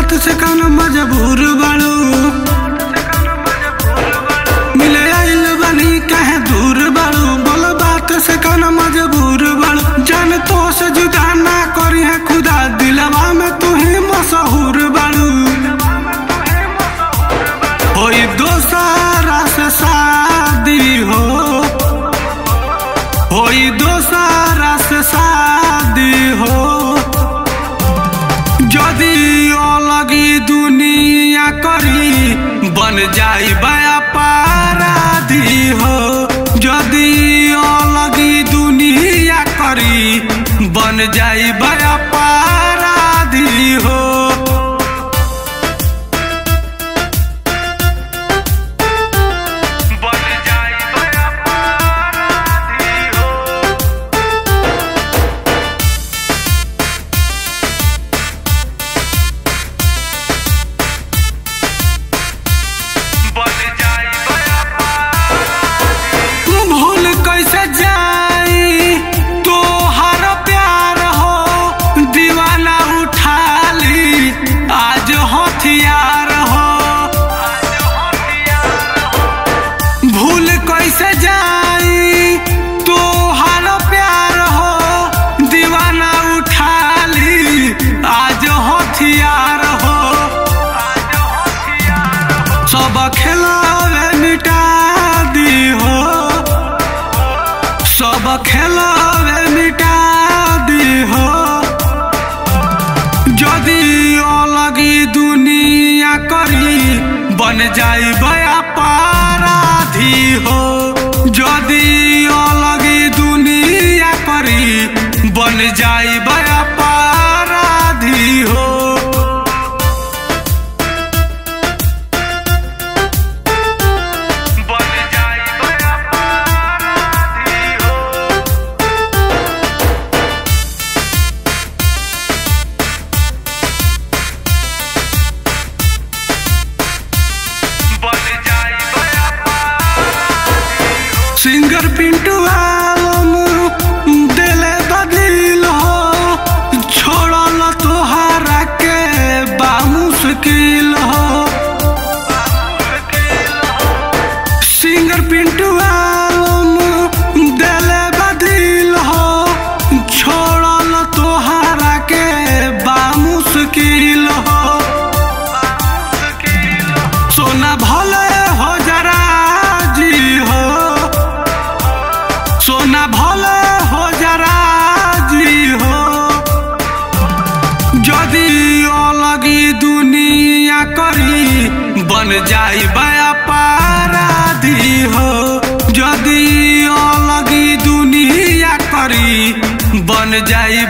बात से कौन मजबूर बाड़ू, मिले आइल बनी कहे दूर बाड़ू। बोल बात से कौन मजबूर बाड़ू, जान तो से जुदा ना करी है खुदा, दिलवा में तू ही मशहूर बाड़ू। होई दोसारा से शादी हो, होई दोसारा से शादी हो, जदी अलगी दुनिया करी बन जाई अपराधी हो। जदी अलगी दुनिया करी बन जाई अपराधी हो। भूल कैसे जाई तो हर प्यार हो, दीवाना उठा ली आज हथियार हो। सब खेलावे मिटा दी हो, सब खेलावे मिटा दी हो, जदी अलगी दुनिया करी बन जाई अपराधी हो। जदी अलगी दुनिया करी बन जाई अपराधी हो। सिंगर पिंटू आलम दिले बदिल हो, छोड़ल तोहरा के बा मुश्किल हो। सिंगर पिंटू आलम दिले बदिल हो, छोड़ल तोहरा के बा मुश्किल हो। सोना भले हो जरा जी हो, सोना भले हो जरा जी हो, जदी अलगी दुनिया करी बन जाई अपराधी हो। जदी अलगी दुनिया करी बन जाई